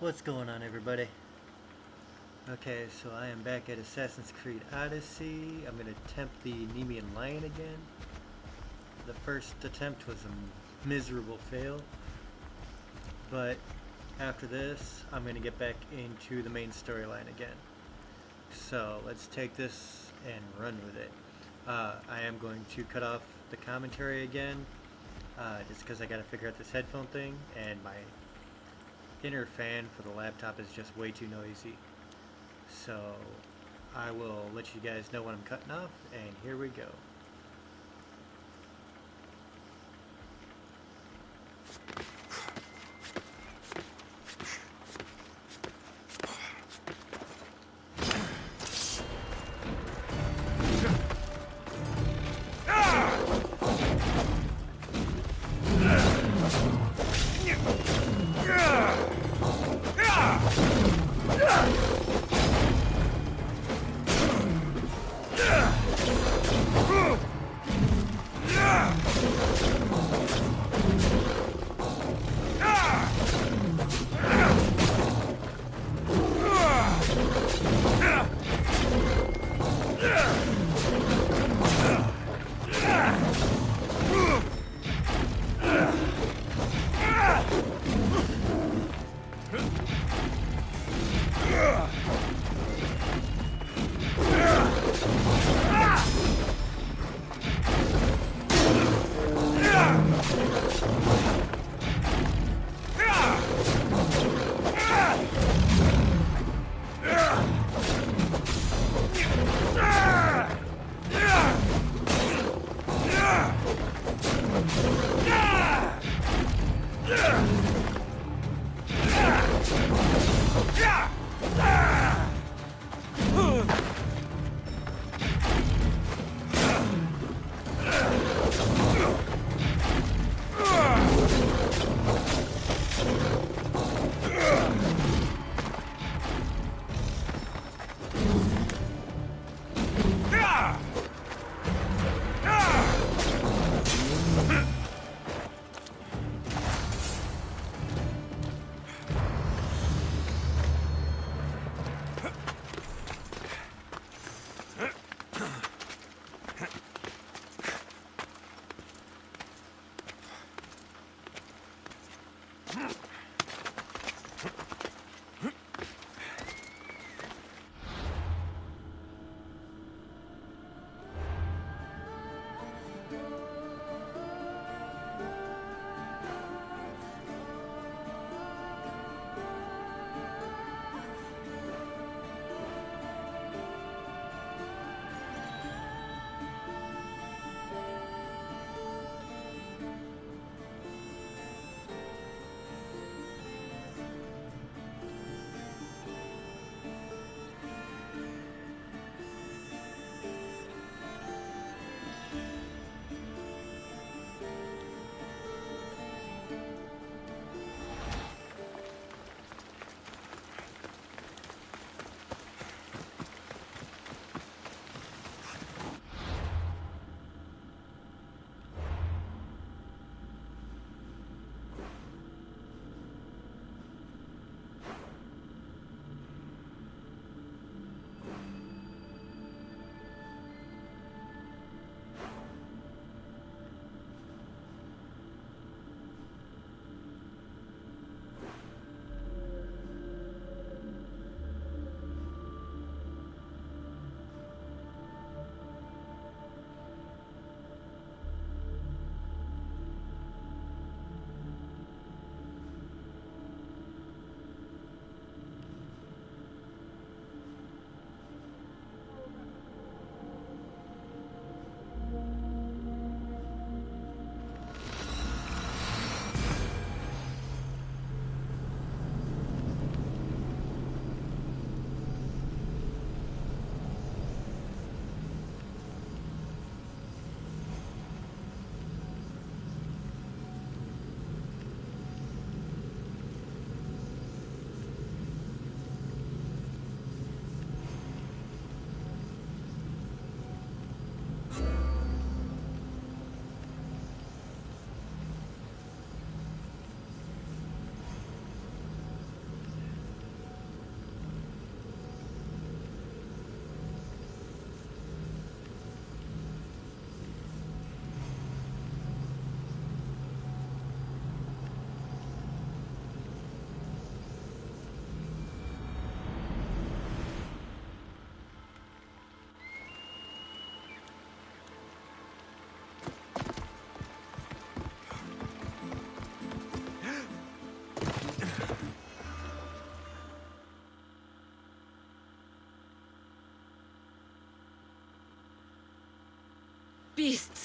What's going on, everybody? Okay, so I am back at Assassin's Creed Odyssey. I'm going to attempt the Nemean Lion again. The first attempt was a miserable fail, but after this, I'm going to get back into the main storyline again. So let's take this and run with it. I am going to cut off the commentary again, just because I got to figure out this headphone thing, and my inner fan for the laptop is just way too noisy. So I will let you guys know when I'm cutting off, and here we go.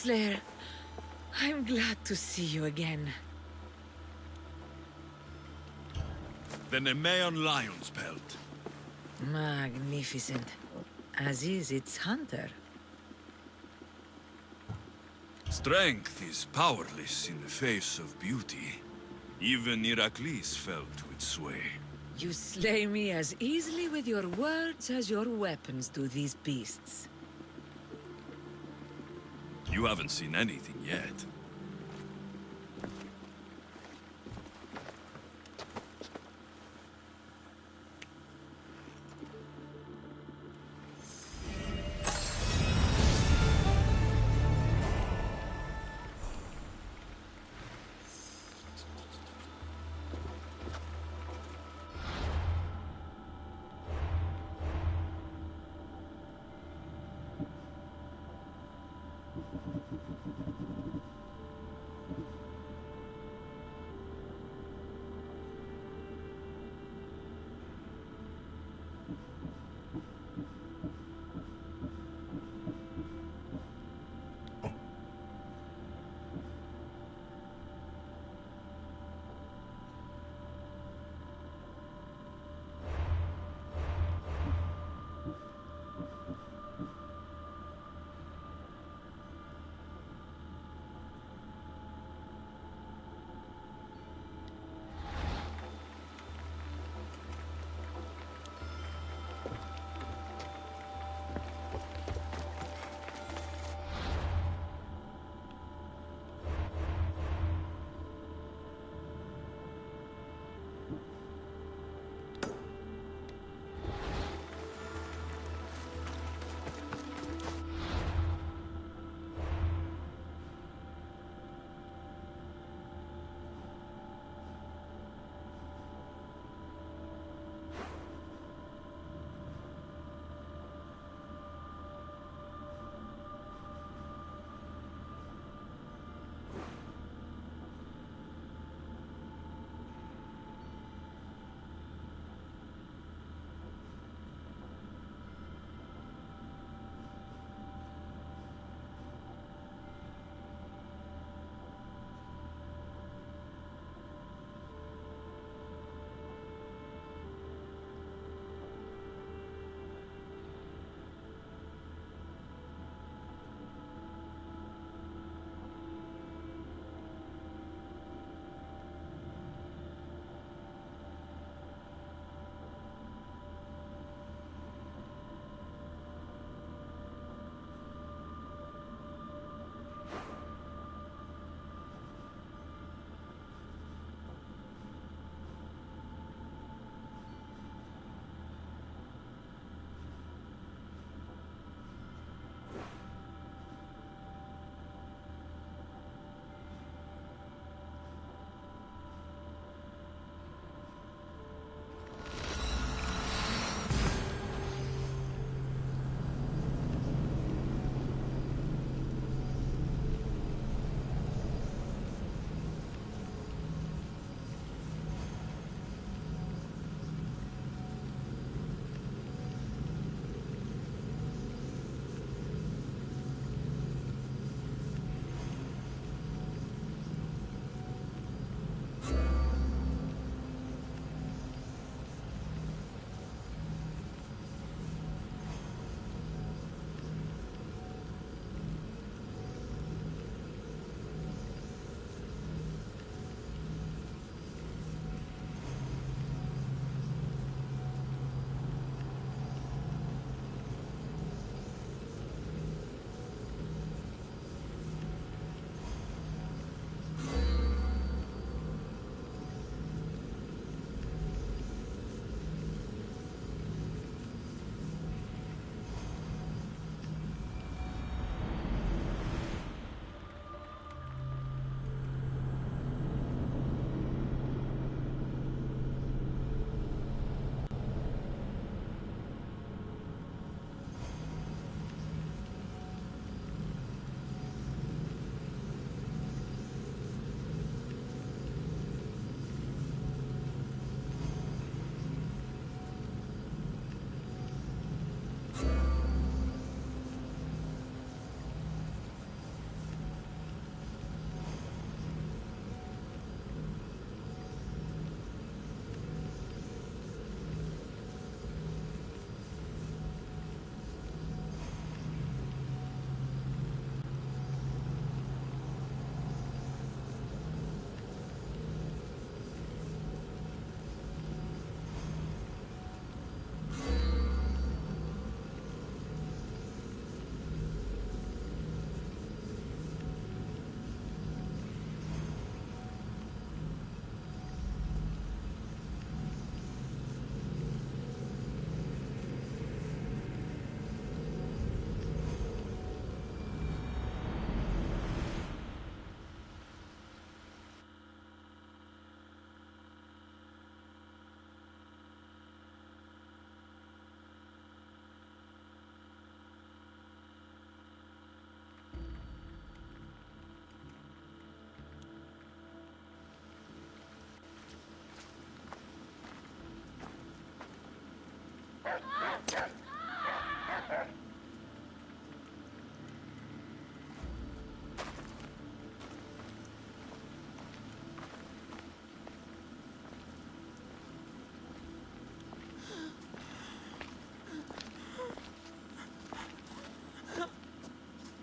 Slayer, I'm glad to see you again. The Nemean Lion's belt. Magnificent. As is its hunter. Strength is powerless in the face of beauty. Even Heracles fell to its sway. You slay me as easily with your words as your weapons do these beasts. You haven't seen anything yet.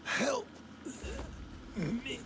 Help me.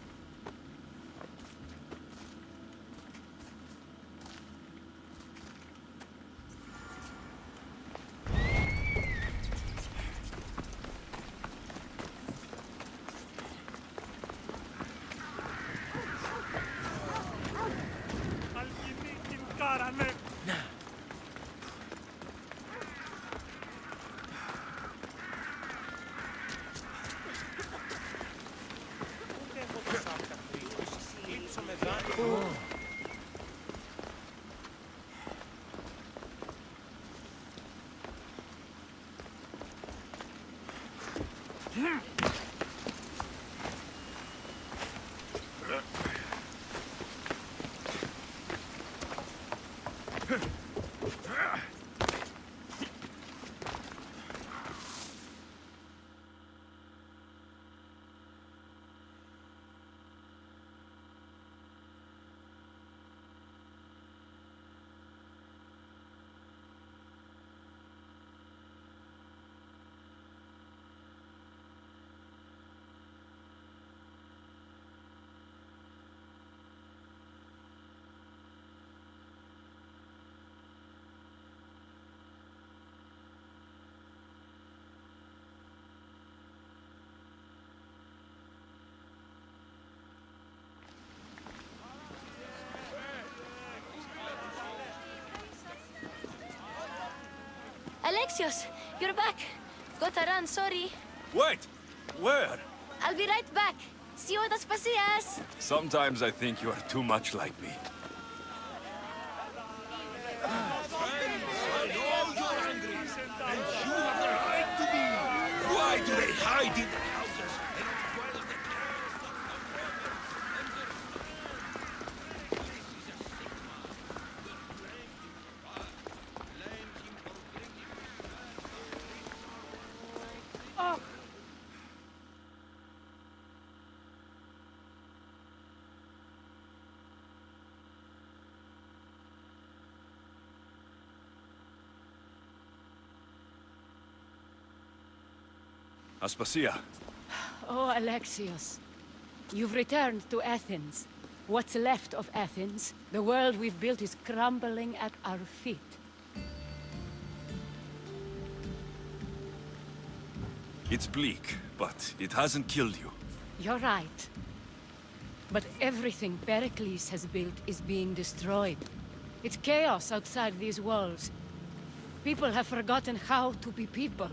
Alexios, you're back. Gotta run, sorry. Wait! Where? I'll be right back. See you at Aspasias. Sometimes I think you are too much like me. Why do they hide in the houses? Aspasia. Oh, Alexios. You've returned to Athens. What's left of Athens? The world we've built is crumbling at our feet. It's bleak, but it hasn't killed you. You're right. But everything Pericles has built is being destroyed. It's chaos outside these walls. People have forgotten how to be people.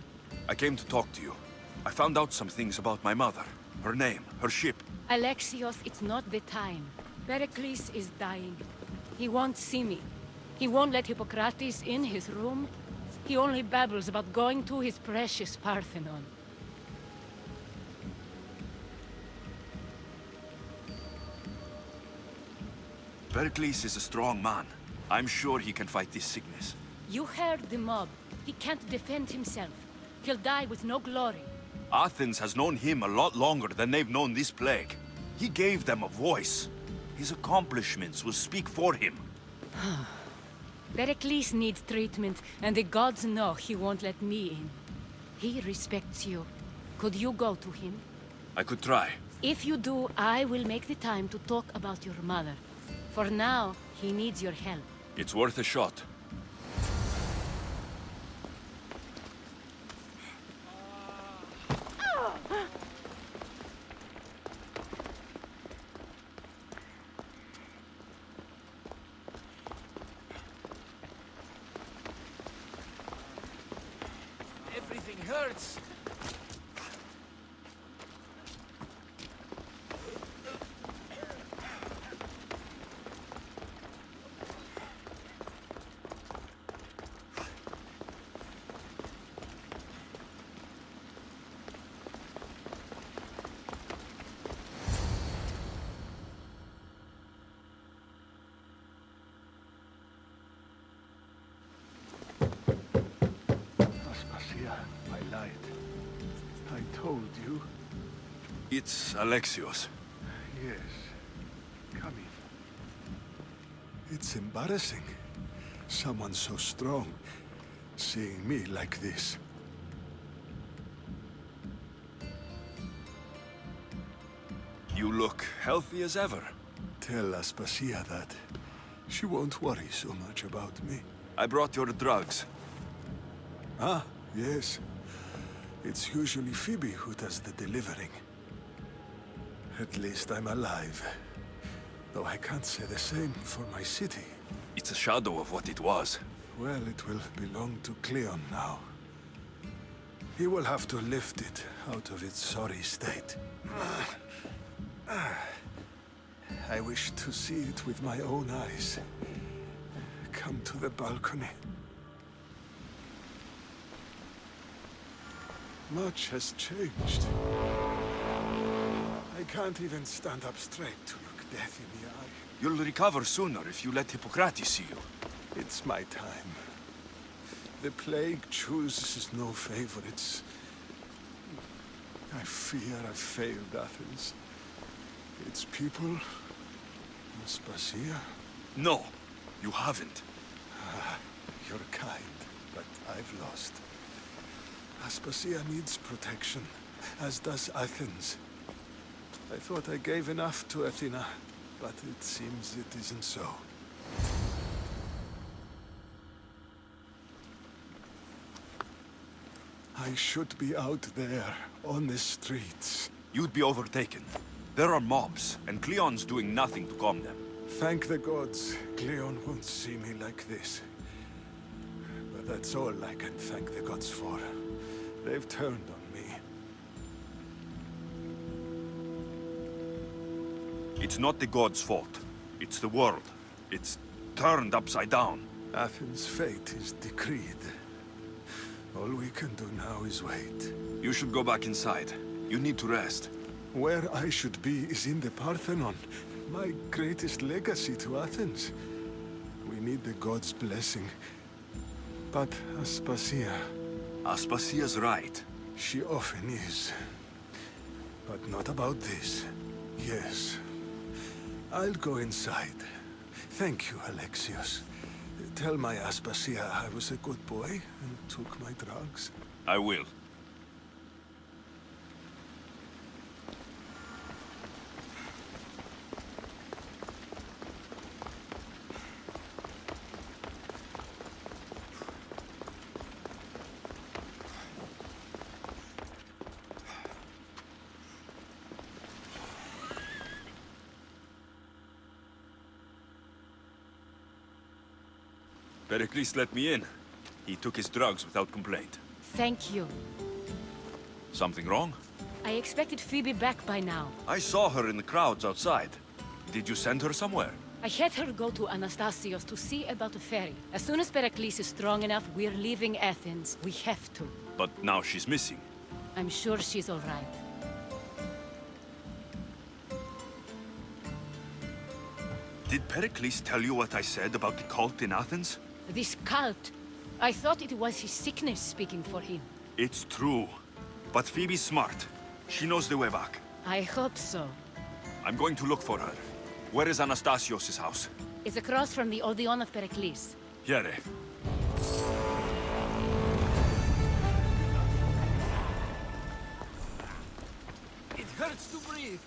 I came to talk to you. I found out some things about my mother. Her name, her ship. Alexios, it's not the time. Pericles is dying. He won't see me. He won't let Hippocrates in his room. He only babbles about going to his precious Parthenon. Pericles is a strong man. I'm sure he can fight this sickness. You heard the mob. He can't defend himself. He'll die with no glory. Athens has known him a lot longer than they've known this plague. He gave them a voice. His accomplishments will speak for him. Pericles needs treatment, and the gods know he won't let me in. He respects you. Could you go to him? I could try. If you do, I will make the time to talk about your mother. For now, he needs your help. It's worth a shot. Everything hurts. light. I told you. It's Alexios. Yes. Come in. It's embarrassing. Someone so strong, seeing me like this. You look healthy as ever. Tell Aspasia that. She won't worry so much about me. I brought your drugs. Ah, yes. It's usually Phoebe who does the delivering. At least I'm alive. Though I can't say the same for my city. It's a shadow of what it was. Well, it will belong to Cleon now. He will have to lift it out of its sorry state. I wish to see it with my own eyes. Come to the balcony. Much has changed. I can't even stand up straight to look death in the eye. You'll recover sooner if you let Hippocrates see you. It's my time. The plague chooses no favorites. I fear I've failed Athens. Its people, Aspasia. No, you haven't. You're kind, but I've lost. Aspasia needs protection, as does Athens. I thought I gave enough to Athena, but it seems it isn't so. I should be out there, on the streets. You'd be overtaken. There are mobs, and Cleon's doing nothing to calm them. Thank the gods, Cleon won't see me like this. But that's all I can thank the gods for. They've turned on me. It's not the gods' fault. It's the world. It's turned upside down. Athens' fate is decreed. All we can do now is wait. You should go back inside. You need to rest. Where I should be is in the Parthenon, my greatest legacy to Athens. We need the gods' blessing. But Aspasia... Aspasia's right. She often is. But not about this. Yes. I'll go inside. Thank you, Alexios. Tell my Aspasia I was a good boy and took my drugs. I will. Pericles let me in. He took his drugs without complaint. Thank you. Something wrong? I expected Phoebe back by now. I saw her in the crowds outside. Did you send her somewhere? I had her go to Anastasios to see about a ferry. As soon as Pericles is strong enough, we're leaving Athens. We have to. But now she's missing. I'm sure she's all right. Did Pericles tell you what I said about the cult in Athens? This cult. I thought it was his sickness speaking for him. It's true. But Phoebe's smart. She knows the way back. I hope so. I'm going to look for her. Where is Anastasios' house? It's across from the Odeon of Pericles. Here. It hurts to breathe.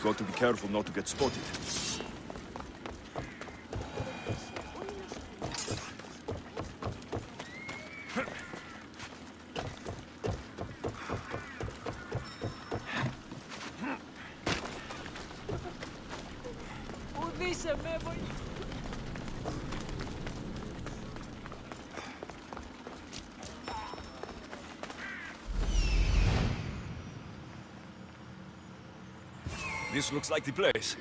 Got to be careful not to get spotted. Odyssey, me voy. This looks like the place.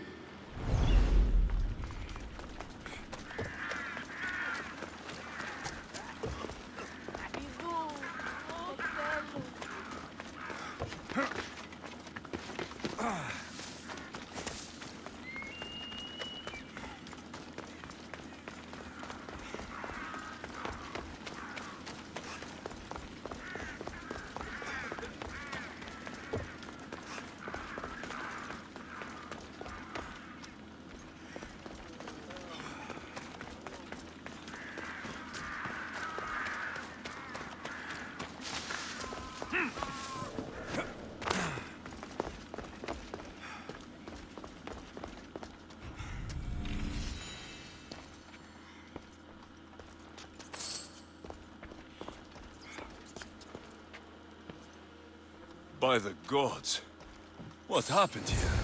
By the gods. What happened here?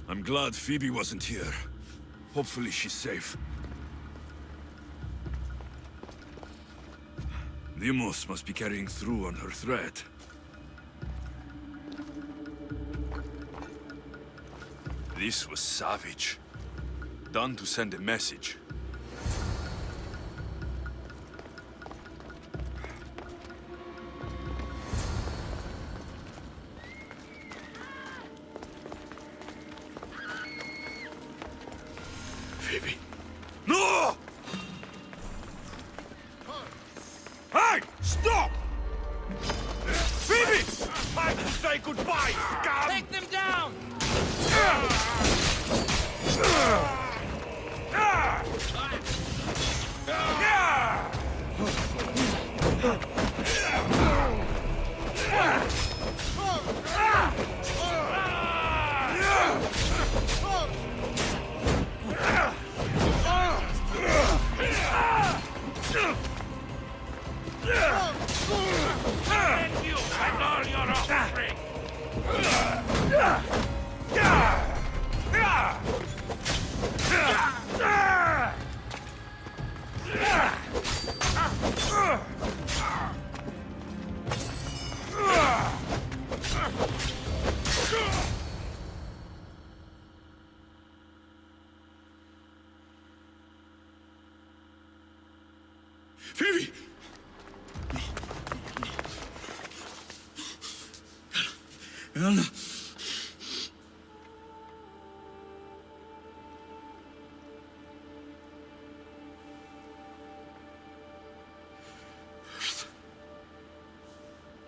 I'm glad Phoebe wasn't here. Hopefully she's safe. Limos must be carrying through on her threat. This was savage. Done to send a message. Phoebe. No! Hey! Stop! Phoebe! Time to say goodbye, scum! Take them down! Thank you and all your offspring! Phoebe! Anna!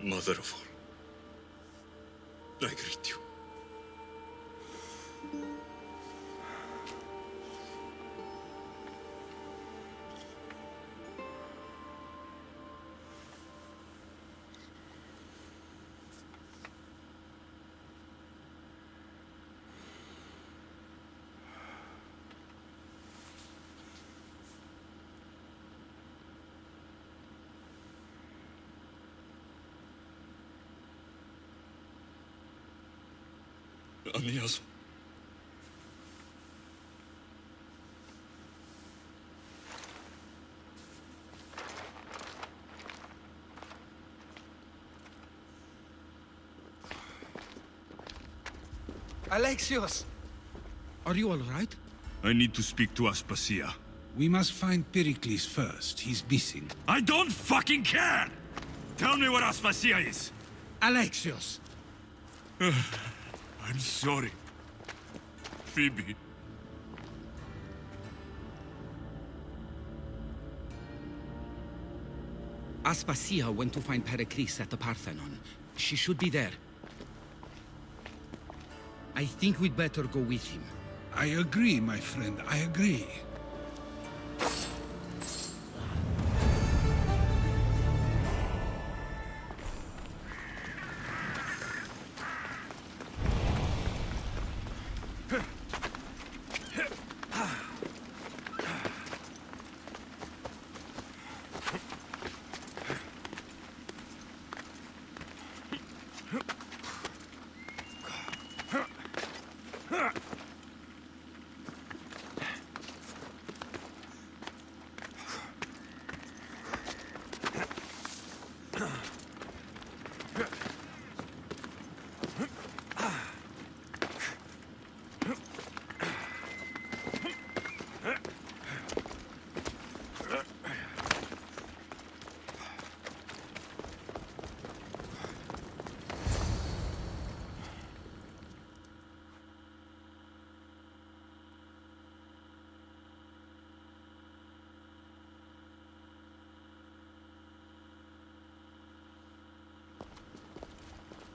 Mother of all, I greet you. Anias. Alexios! Are you all right? I need to speak to Aspasia. We must find Pericles first. He's missing. I don't fucking care! Tell me where Aspasia is! Alexios! I'm sorry. Phoebe. Aspasia went to find Pericles at the Parthenon. She should be there. I think we'd better go with him. I agree, my friend. I agree.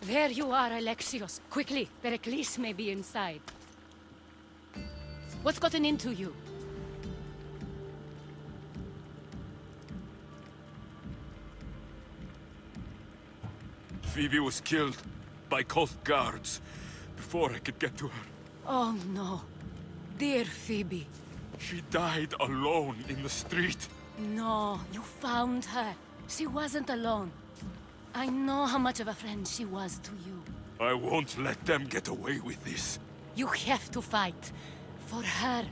There you are, Alexios. Quickly, Pericles may be inside. What's gotten into you? Phoebe was killed by cult guards before I could get to her. Oh no. Dear Phoebe. She died alone in the street. No, you found her. She wasn't alone. I know how much of a friend she was to you. I won't let them get away with this. You have to fight. For her.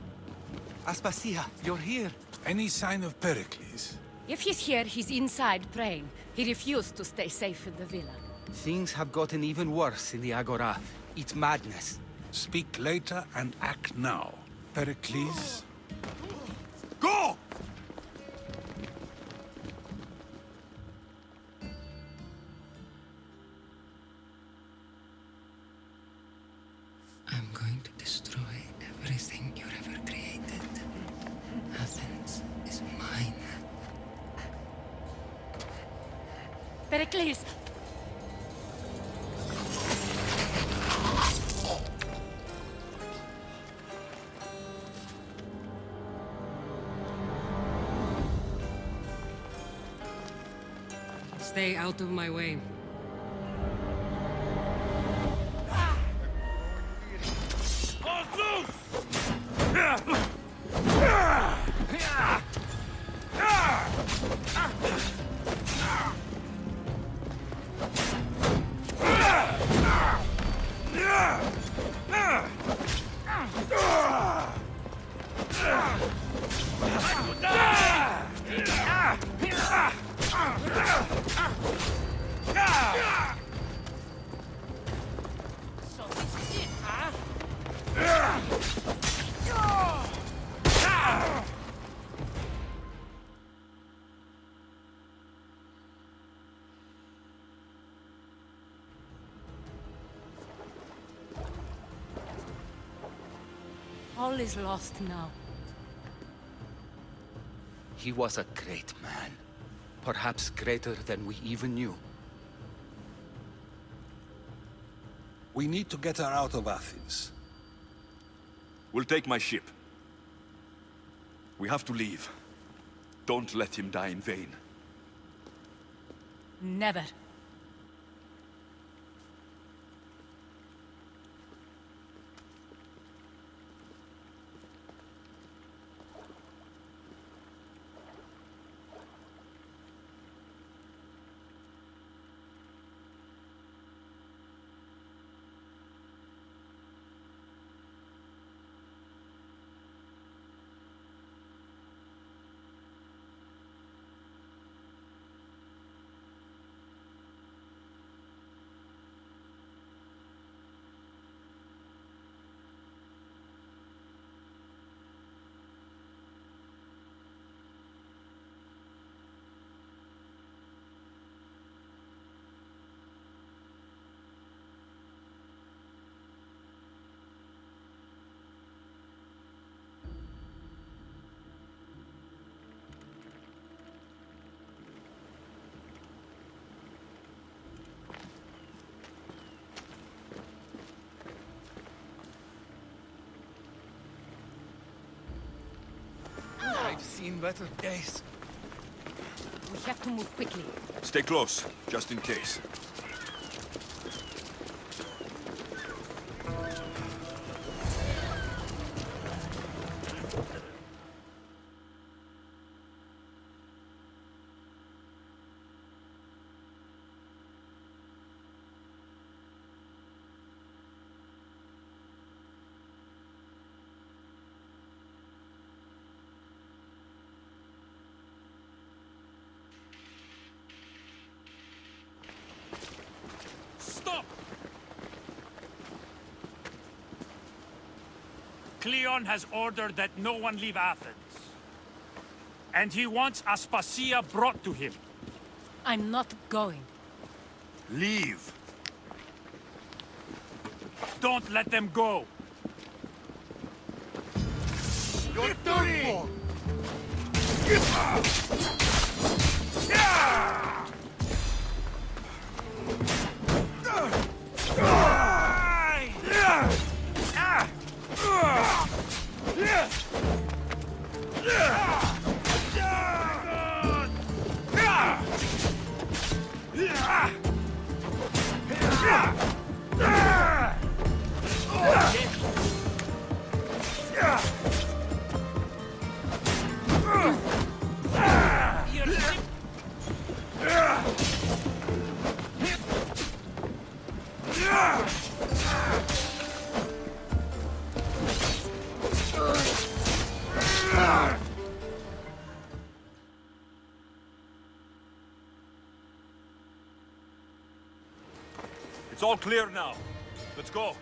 Aspasia, you're here. Any sign of Pericles? If he's here, he's inside praying. He refused to stay safe in the villa. Things have gotten even worse in the Agora. It's madness. Speak later and act now. Pericles? Go! I'm going to destroy everything you've ever created. Athens is mine. Pericles! Stay out of my way. All is lost now. He was a great man. Perhaps greater than we even knew. We need to get her out of Athens. We'll take my ship. We have to leave. Don't let him die in vain. Never. seen better days. We have to move quickly. Stay close, just in case. Stop! Cleon has ordered that no one leave Athens. And he wants Aspasia brought to him. I'm not going. Leave! Don't let them go! You're doing! It's all clear now. Let's go.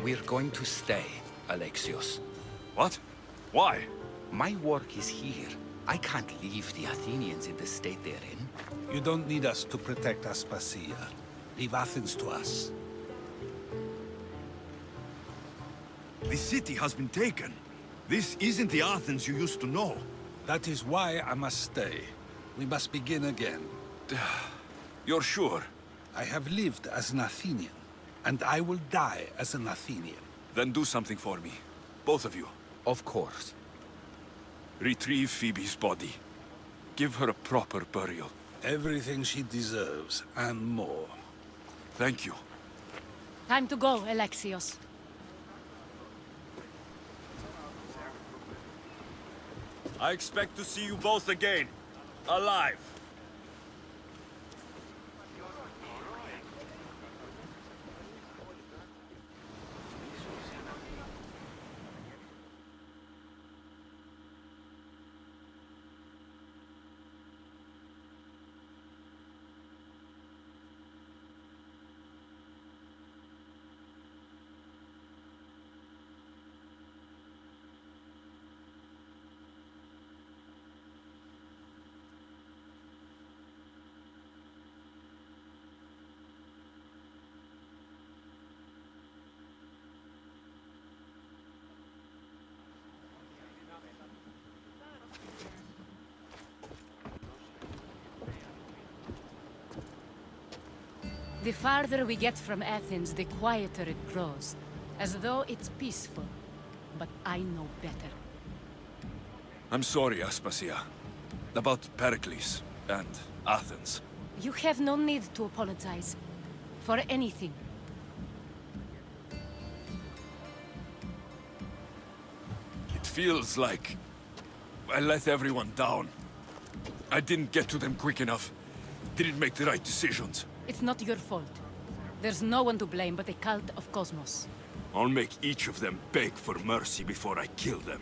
We're going to stay, Alexios. What? Why? My work is here. I can't leave the Athenians in the state they're in. You don't need us to protect Aspasia. Leave Athens to us. The city has been taken. This isn't the Athens you used to know. That is why I must stay. We must begin again. You're sure? I have lived as an Athenian, and I will die as an Athenian. Then do something for me. Both of you. Of course. Retrieve Phoebe's body. Give her a proper burial. Everything she deserves, and more. Thank you. Time to go, Alexios. I expect to see you both again. Alive. The farther we get from Athens, the quieter it grows. As though it's peaceful. But I know better. I'm sorry, Aspasia. About Pericles and Athens. You have no need to apologize. For anything. It feels like I let everyone down. I didn't get to them quick enough. Didn't make the right decisions. It's not your fault. There's no one to blame but the cult of Cosmos. I'll make each of them beg for mercy before I kill them.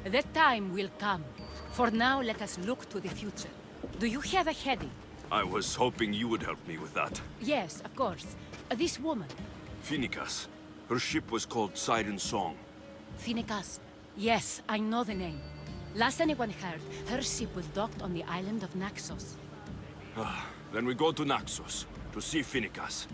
That time will come. For now, let us look to the future. Do you have a heading? I was hoping you would help me with that. Yes, of course. This woman. Phoenicas. Her ship was called Siren Song. Phoenicas. Yes, I know the name. Last anyone heard, her ship was docked on the island of Naxos. Then we go to Naxos, to see Phoenicas.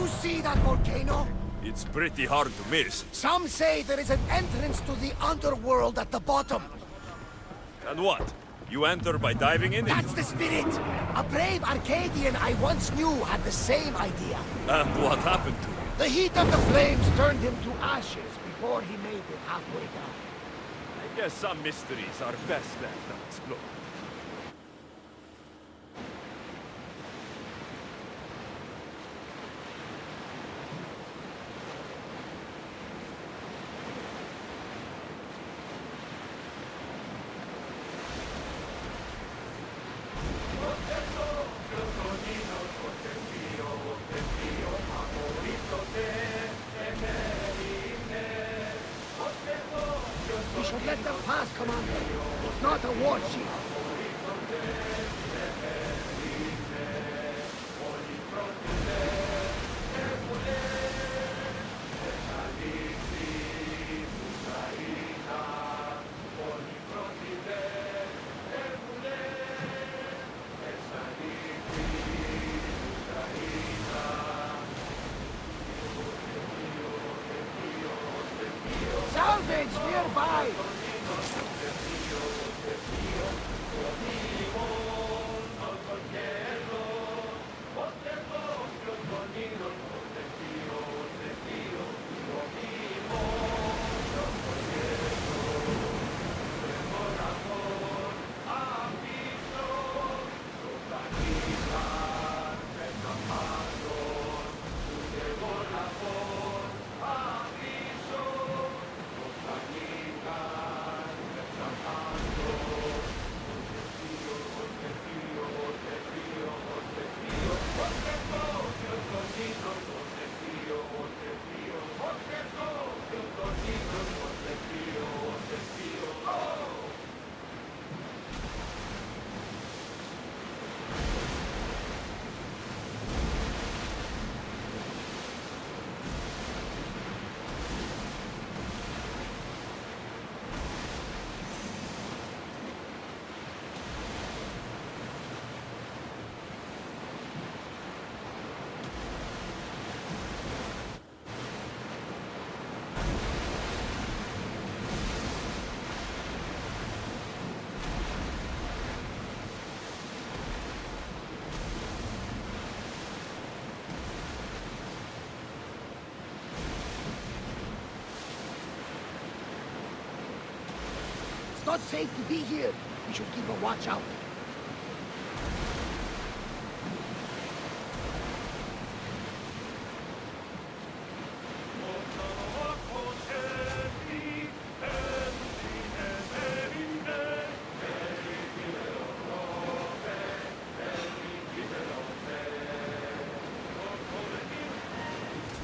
you see that volcano? It's pretty hard to miss. Some say there is an entrance to the underworld at the bottom. And what? You enter by diving in it? That's the spirit! A brave Arcadian I once knew had the same idea. And what happened to him? The heat of the flames turned him to ashes before he made it halfway down. I guess some mysteries are best left unexplored. We should let them pass, Commander. It's not a war shield. Salvage nearby! It's not safe to be here. We should keep a watch out.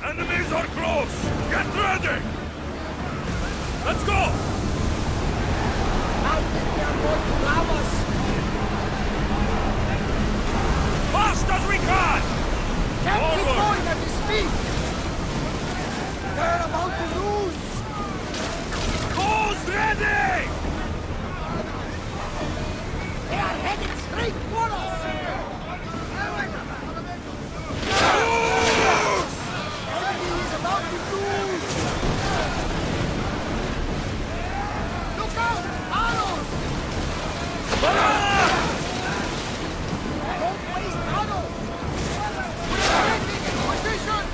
Enemies are close! Get ready! Let's go! I think they are going to rob us. Fast as we can! Can't keep Forward! going at his feet. They're about to lose. Bows ready! They are headed straight for us. Enemy is about to lose. Look out! Arrows! Don't waste ammo! We're taking in position!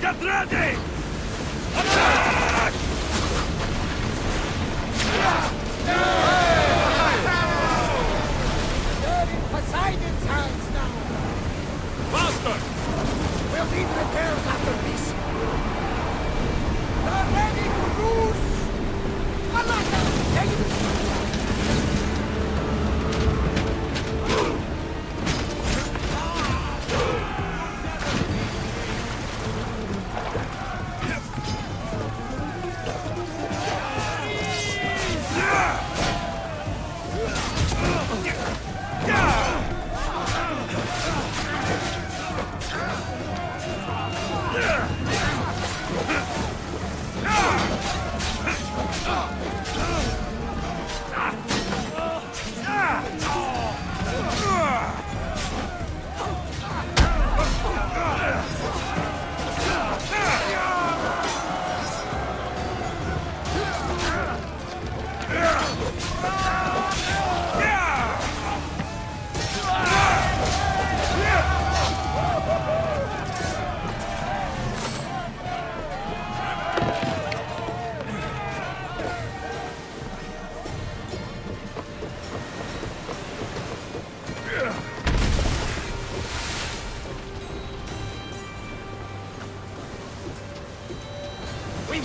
Guards, get ready! Attack! They're in Poseidon's hands now! Faster! We'll need repairs after this! They're ready to lose! Alaka! Take it!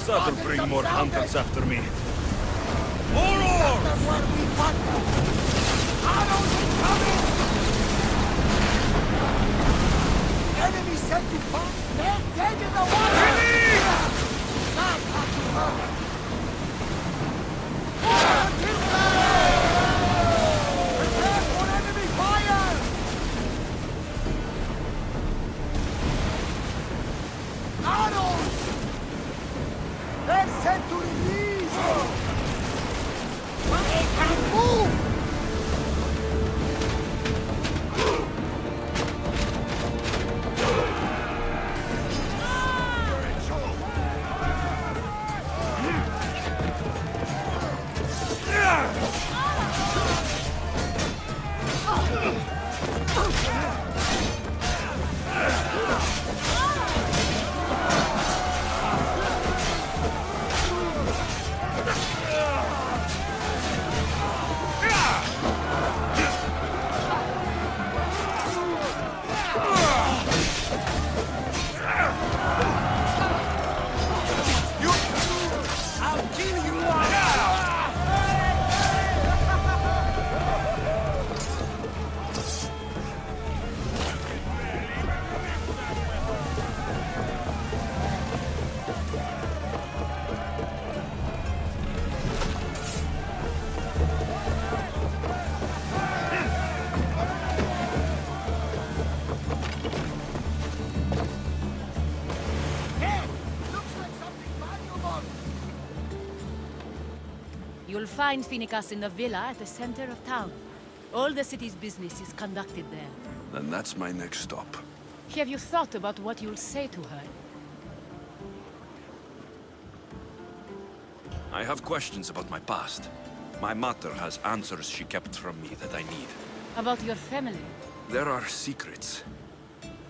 That'll bring more hunters after me. More oars! Where we want them! Arrows incoming! Enemy sent to pump! They're dead in the water! Not up to her! Prepare for enemy fire! Arrows! They're sent to release! They can't move! You'll find Finicas in the villa at the center of town. All the city's business is conducted there. Then that's my next stop. Have you thought about what you'll say to her? I have questions about my past. My mother has answers she kept from me that I need. About your family? There are secrets.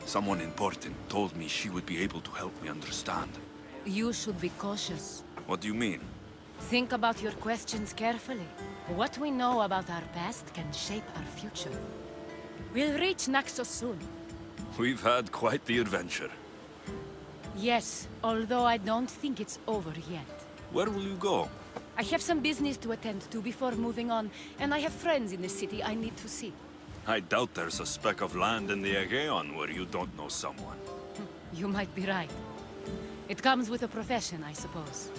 Someone important told me she would be able to help me understand. You should be cautious. What do you mean? Think about your questions carefully. What we know about our past can shape our future. We'll reach Naxos soon. We've had quite the adventure. Yes, although I don't think it's over yet. Where will you go? I have some business to attend to before moving on, and I have friends in the city I need to see. I doubt there's a speck of land in the Aegean where you don't know someone. You might be right. It comes with a profession, I suppose.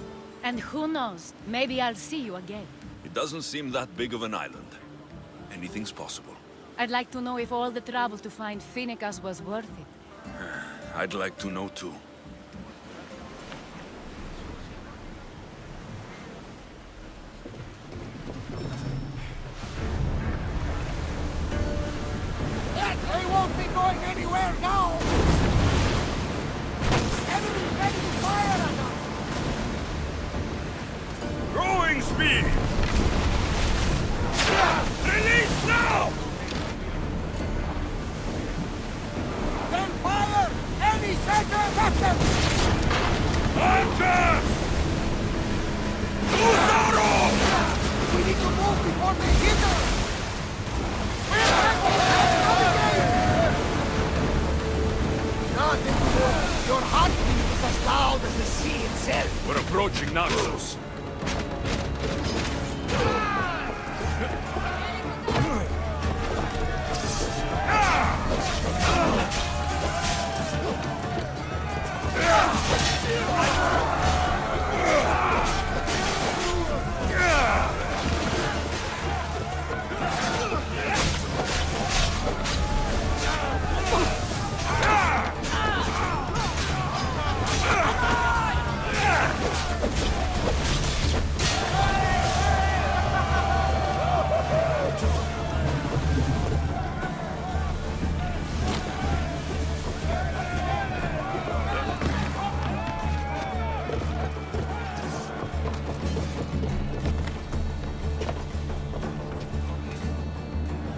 And who knows, maybe I'll see you again. It doesn't seem that big of an island. Anything's possible. I'd like to know if all the trouble to find Finicas was worth it. I'd like to know too. They won't be going anywhere now! Enemy ready to fire at us! Growing speed! Release now! Then fire! Any center left them! We need to move before they hit us! Nothing more. Your heartbeat is as loud as the sea itself. We're approaching Naxos.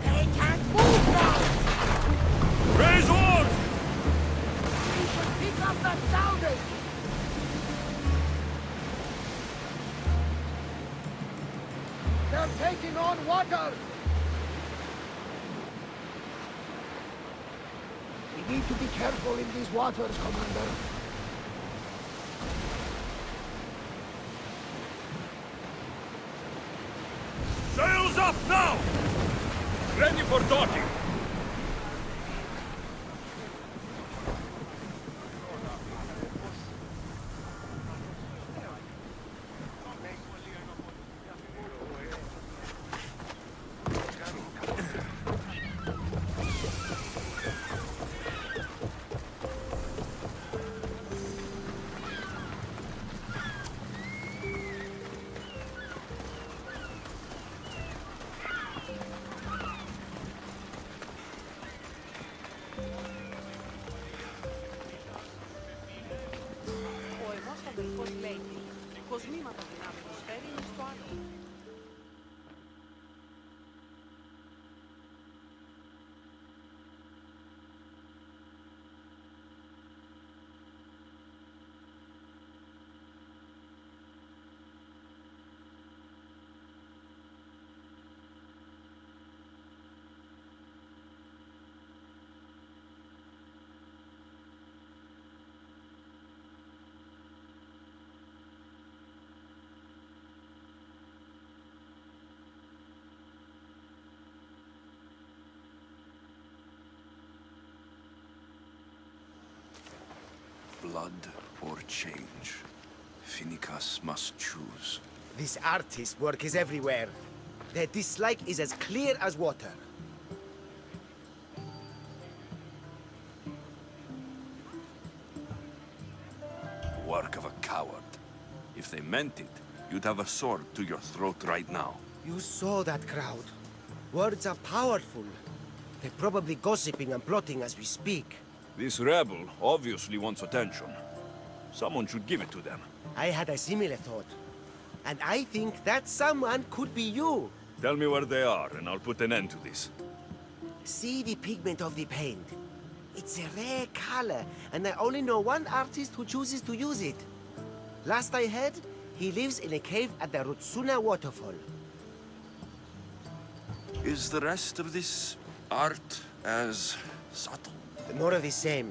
They can't move now! Raise on! We should pick up that sounding! They're taking on water! We need to be careful in these waters, Commander. Sails up now! Ready for docking! Ο εμός αδελφός λέει, κοσμήματα δυνάμενος φέρει είναι στο άτομο. Blood or change. Finicus must choose. This artist's work is everywhere. Their dislike is as clear as water. Work of a coward. If they meant it, you'd have a sword to your throat right now. You saw that crowd. Words are powerful. They're probably gossiping and plotting as we speak. This rebel obviously wants attention. Someone should give it to them. I had a similar thought. And I think that someone could be you. Tell me where they are, and I'll put an end to this. See the pigment of the paint. It's a rare color, and I only know one artist who chooses to use it. Last I heard, he lives in a cave at the Rutsuna waterfall. Is the rest of this art as subtle? More of the same.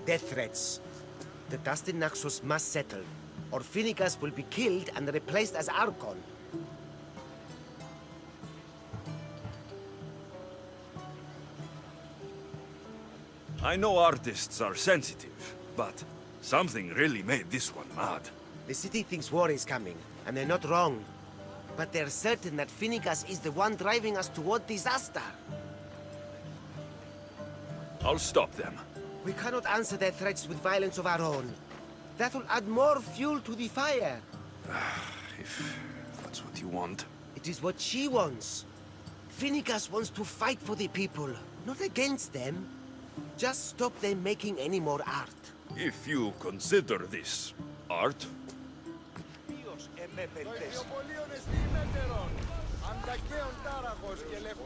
Death threats. The dust in Naxos must settle, or Finicus will be killed and replaced as Archon. I know artists are sensitive, but something really made this one mad. The city thinks war is coming, and they're not wrong. But they're certain that Finicus is the one driving us toward disaster. I'll stop them. We cannot answer their threats with violence of our own. That will add more fuel to the fire. If that's what you want. It is what she wants. Finicus wants to fight for the people, not against them. Just stop them making any more art. If you consider this art,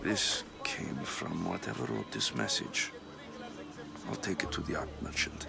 This came from whatever wrote this message. I'll take it to the art merchant.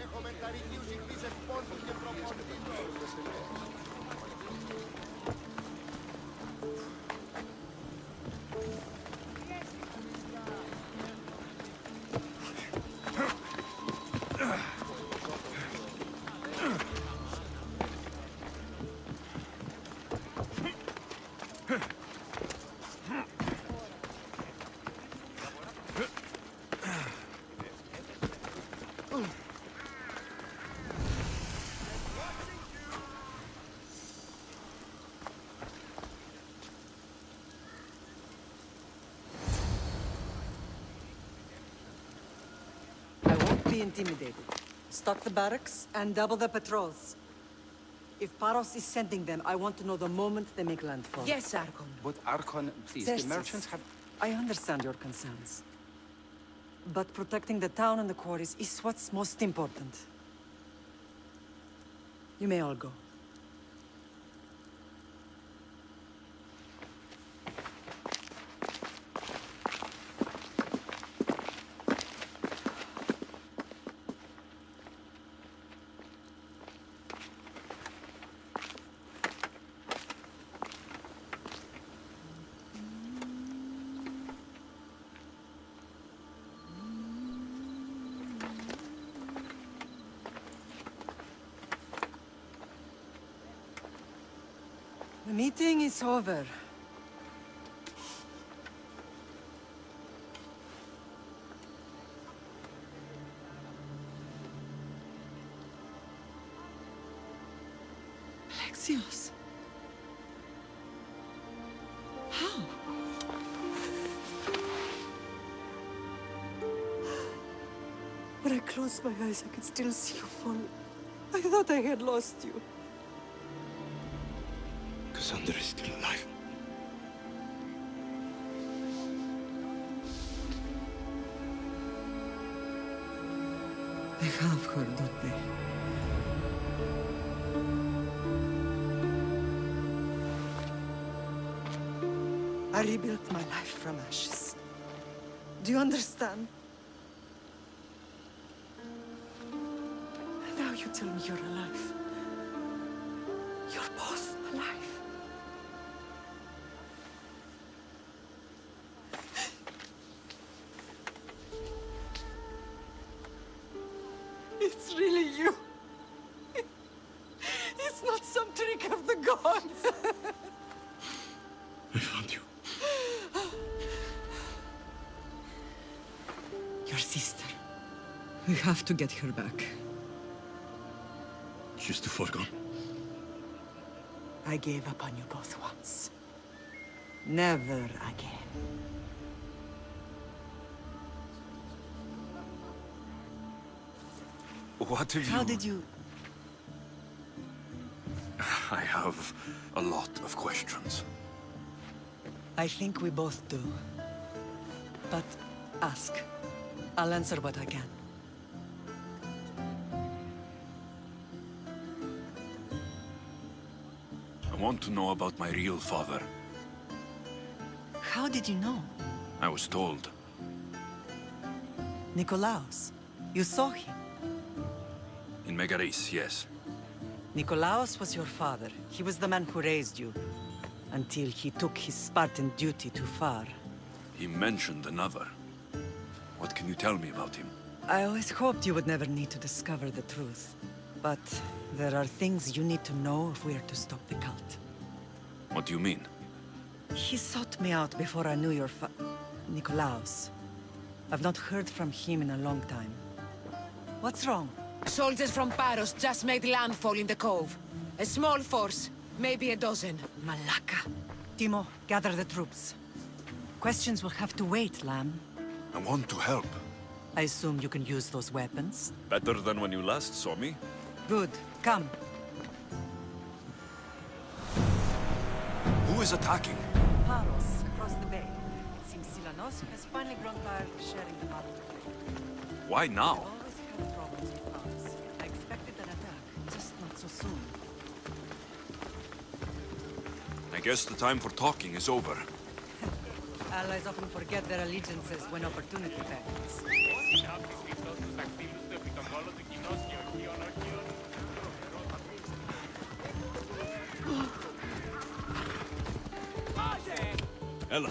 be intimidated. Stock the barracks and double the patrols. If Paros is sending them, I want to know the moment they make landfall. Yes, Archon. But Archon, please, Xerxes, the merchants have... I understand your concerns. But protecting the town and the quarries is what's most important. You may all go. The meeting is over. Alexios. How? When I closed my eyes, I could still see you falling. I thought I had lost you. Cassandra is still alive. They have her, don't they? I rebuilt my life from ashes. Do you understand? And now you tell me you're alive. You're both alive. It's really you. It's not some trick of the gods. I found you. Your sister. We have to get her back. She's too far gone. I gave up on you both once. Never again. What have you... How did you... I have a lot of questions. I think we both do. But ask. I'll answer what I can. I want to know about my real father. How did you know? I was told. Nikolaos. You saw him. In Megaris, yes. Nikolaos was your father. He was the man who raised you. Until he took his Spartan duty too far. He mentioned another. What can you tell me about him? I always hoped you would never need to discover the truth. But there are things you need to know if we are to stop the cult. What do you mean? He sought me out before I knew your Nikolaos. I've not heard from him in a long time. What's wrong? Soldiers from Paros just made landfall in the cove. A small force, maybe a dozen. Malaka. Timo, gather the troops. Questions will have to wait, Lamb. I want to help. I assume you can use those weapons? Better than when you last saw me. Good. Come. Who is attacking? Paros, across the bay. It seems Silanos has finally grown tired of sharing the map. Why now? I've always had problems with Paros. I expected an attack, just not so soon. I guess the time for talking is over. Allies often forget their allegiances when opportunity beckons. Ella.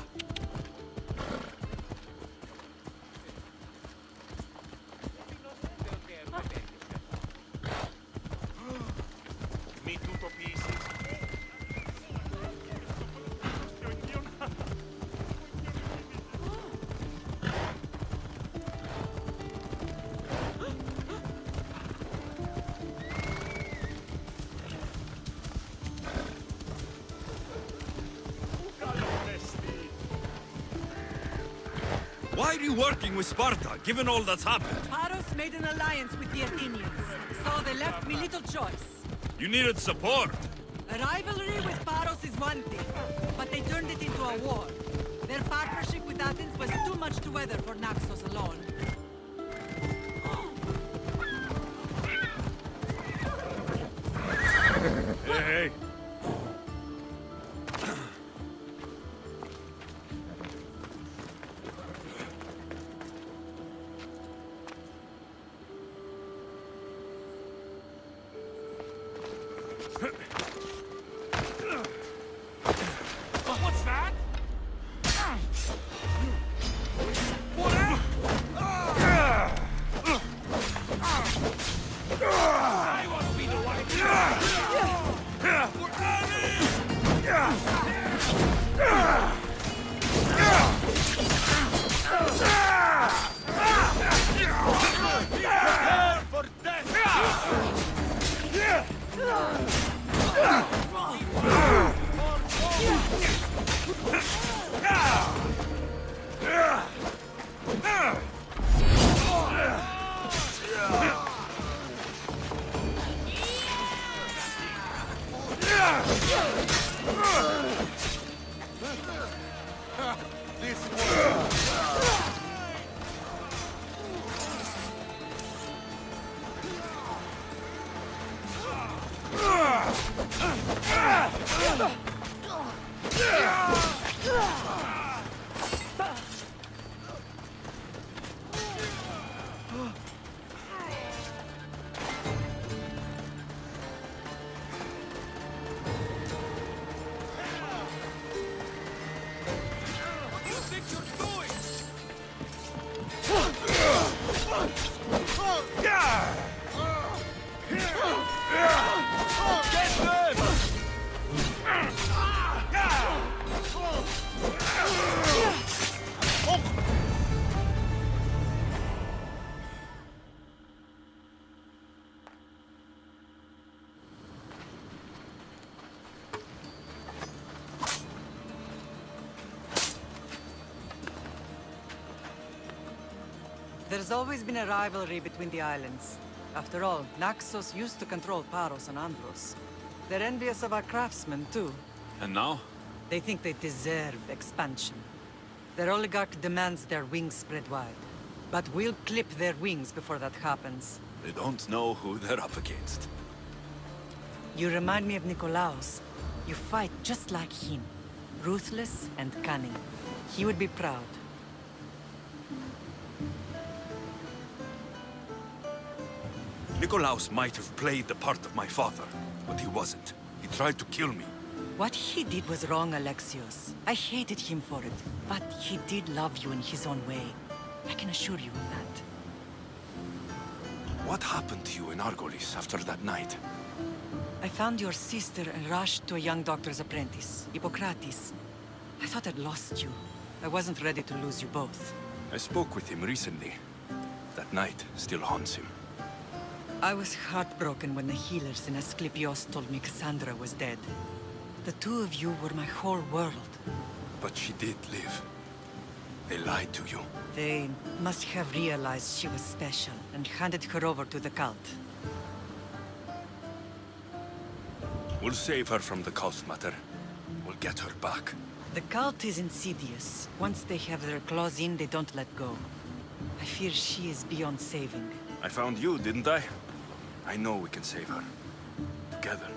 Me tutto pieces. Why are you working with Sparta, given all that's happened? Paros Greeks made an alliance with the Athenians, so they left me little choice. You needed support. A rivalry with Paros is one thing, but they turned it into a war. Their partnership with Athens was too much to weather for Naxos alone. Hey, hey. What's that? I want to be the one. For There's always been a rivalry between the islands. After all, Naxos used to control Paros and Andros. They're envious of our craftsmen, too. And now? They think they deserve expansion. Their oligarch demands their wings spread wide. But we'll clip their wings before that happens. They don't know who they're up against. You remind me of Nikolaos. You fight just like him. Ruthless and cunning. He would be proud. Nikolaos might have played the part of my father, but he wasn't. He tried to kill me. What he did was wrong, Alexios. I hated him for it. But he did love you in his own way. I can assure you of that. What happened to you in Argolis after that night? I found your sister and rushed to a young doctor's apprentice, Hippocrates. I thought I'd lost you. I wasn't ready to lose you both. I spoke with him recently. That night still haunts him. I was heartbroken when the healers in Asclepios told me Cassandra was dead. The two of you were my whole world. But she did live. They lied to you. They must have realized she was special and handed her over to the cult. We'll save her from the cult, Mater. We'll get her back. The cult is insidious. Once they have their claws in, they don't let go. I fear she is beyond saving. I found you, didn't I? I know we can save her. Together.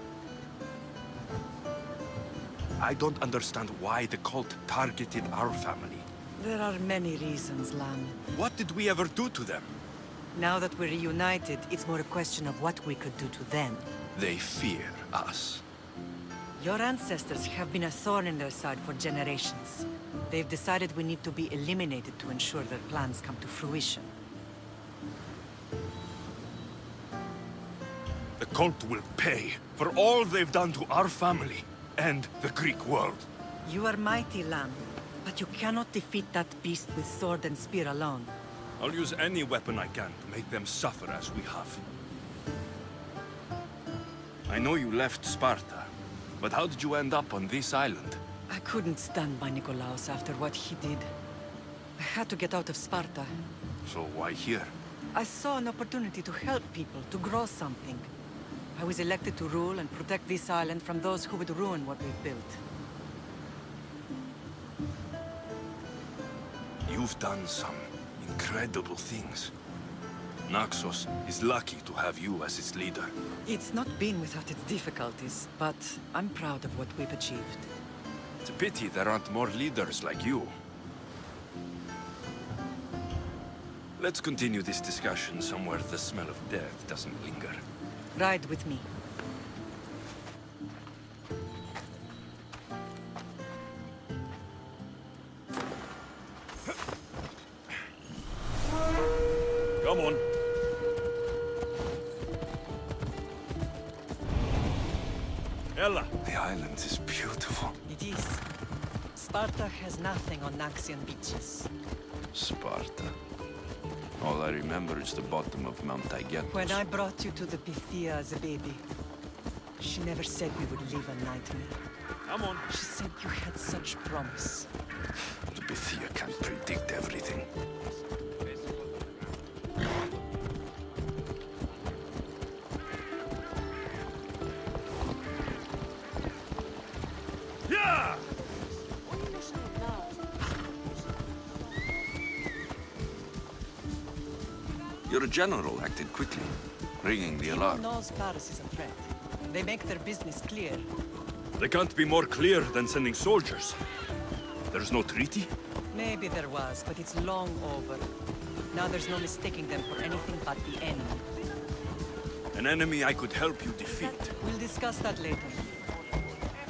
I don't understand why the cult targeted our family. There are many reasons, Lam. What did we ever do to them? Now that we're reunited, it's more a question of what we could do to them. They fear us. Your ancestors have been a thorn in their side for generations. They've decided we need to be eliminated to ensure their plans come to fruition. The cult will pay for all they've done to our family and the Greek world. You are mighty, Lam, but you cannot defeat that beast with sword and spear alone. I'll use any weapon I can to make them suffer as we have. I know you left Sparta, but how did you end up on this island? I couldn't stand by Nikolaos after what he did. I had to get out of Sparta. So why here? I saw an opportunity to help people, to grow something. I was elected to rule and protect this island from those who would ruin what we've built. You've done some incredible things. Naxos is lucky to have you as its leader. It's not been without its difficulties, but I'm proud of what we've achieved. It's a pity there aren't more leaders like you. Let's continue this discussion somewhere the smell of death doesn't linger. Ride with me. Come on. Ella. The island is beautiful. It is. Sparta has nothing on Naxian beaches. Sparta. All I remember is the bottom of Mount Kaged. When I brought you to the Pythia as a baby, she never said we would live a nightmare. Come on. She said you had such promise. The Pythia can't predict everything. Yeah! Your general acted quickly, ringing the alarm. Everyone knows Paris is a threat. They make their business clear. They can't be more clear than sending soldiers. There's no treaty? Maybe there was, but it's long over. Now there's no mistaking them for anything but the enemy. An enemy I could help you defeat. We'll discuss that later.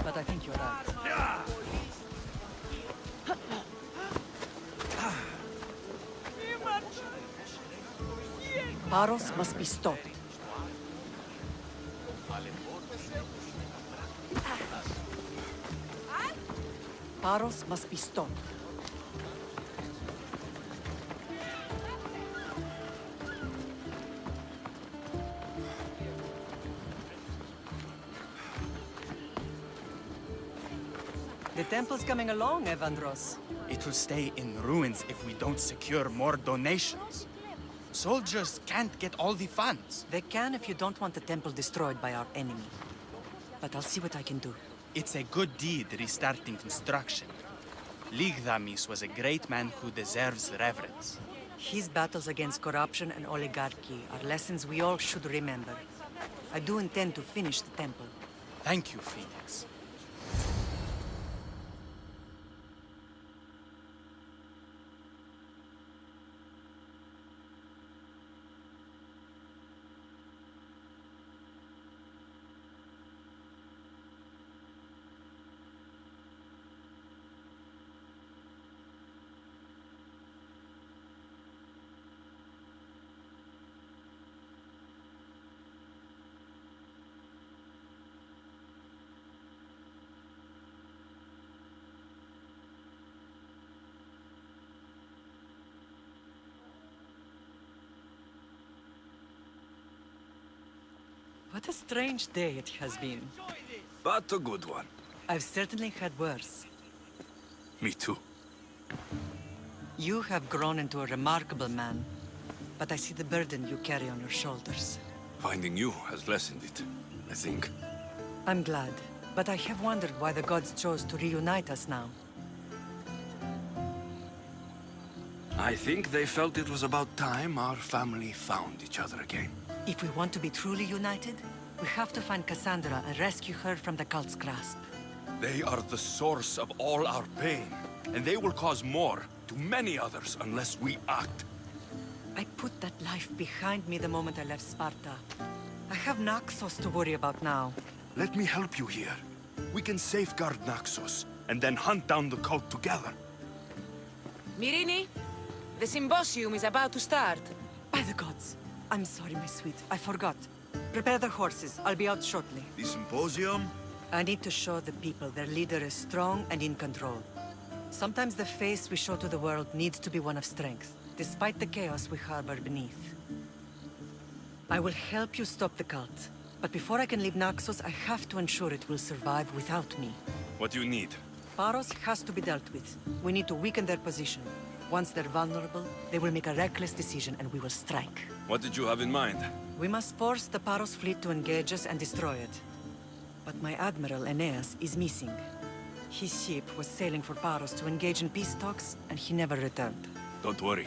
But I think you're right. Paros must be stopped. Paros must be stopped. The temple's coming along, Evandros. It will stay in ruins if we don't secure more donations. Soldiers can't get all the funds. They can if you don't want the temple destroyed by our enemy. But I'll see what I can do. It's a good deed restarting construction. Ligdamis was a great man who deserves reverence. His battles against corruption and oligarchy are lessons we all should remember. I do intend to finish the temple. Thank you, Phoenix. What a strange day it has been. But a good one. I've certainly had worse. Me too. You have grown into a remarkable man, but I see the burden you carry on your shoulders. Finding you has lessened it, I think. I'm glad, but I have wondered why the gods chose to reunite us now. I think they felt it was about time our family found each other again. If we want to be truly united, we have to find Cassandra and rescue her from the cult's grasp. They are the source of all our pain, and they will cause more to many others unless we act. I put that life behind me the moment I left Sparta. I have Naxos to worry about now. Let me help you here. We can safeguard Naxos, and then hunt down the cult together. Myrrine, the symposium is about to start. By the gods. I'm sorry, my sweet. I forgot. Prepare the horses. I'll be out shortly. The symposium? I need to show the people their leader is strong and in control. Sometimes the face we show to the world needs to be one of strength, despite the chaos we harbor beneath. I will help you stop the cult. But before I can leave Naxos, I have to ensure it will survive without me. What do you need? Paros has to be dealt with. We need to weaken their position. Once they're vulnerable, they will make a reckless decision and we will strike. What did you have in mind? We must force the Paros fleet to engage us and destroy it. But my admiral, Aeneas, is missing. His ship was sailing for Paros to engage in peace talks, and he never returned. Don't worry.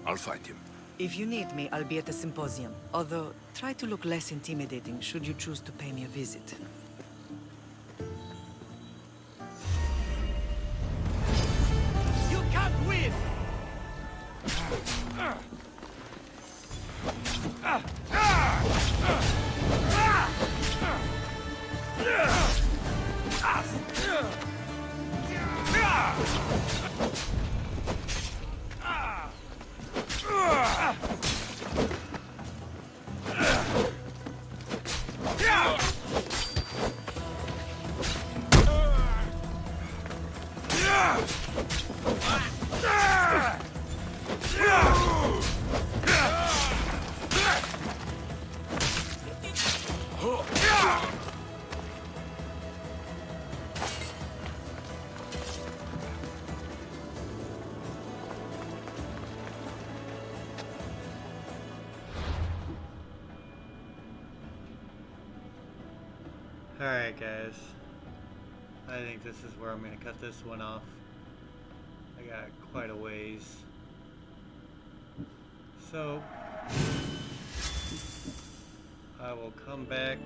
I'll find him. If you need me, I'll be at the symposium. Although, try to look less intimidating should you choose to pay me a visit. You can't win! Alright guys, I think this is where I'm going to cut this one off. I got quite a ways. So, I will come back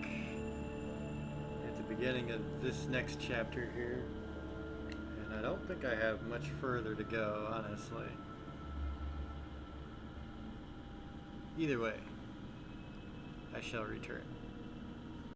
at the beginning of this next chapter here. And I don't think I have much further to go, honestly. Either way, I shall return.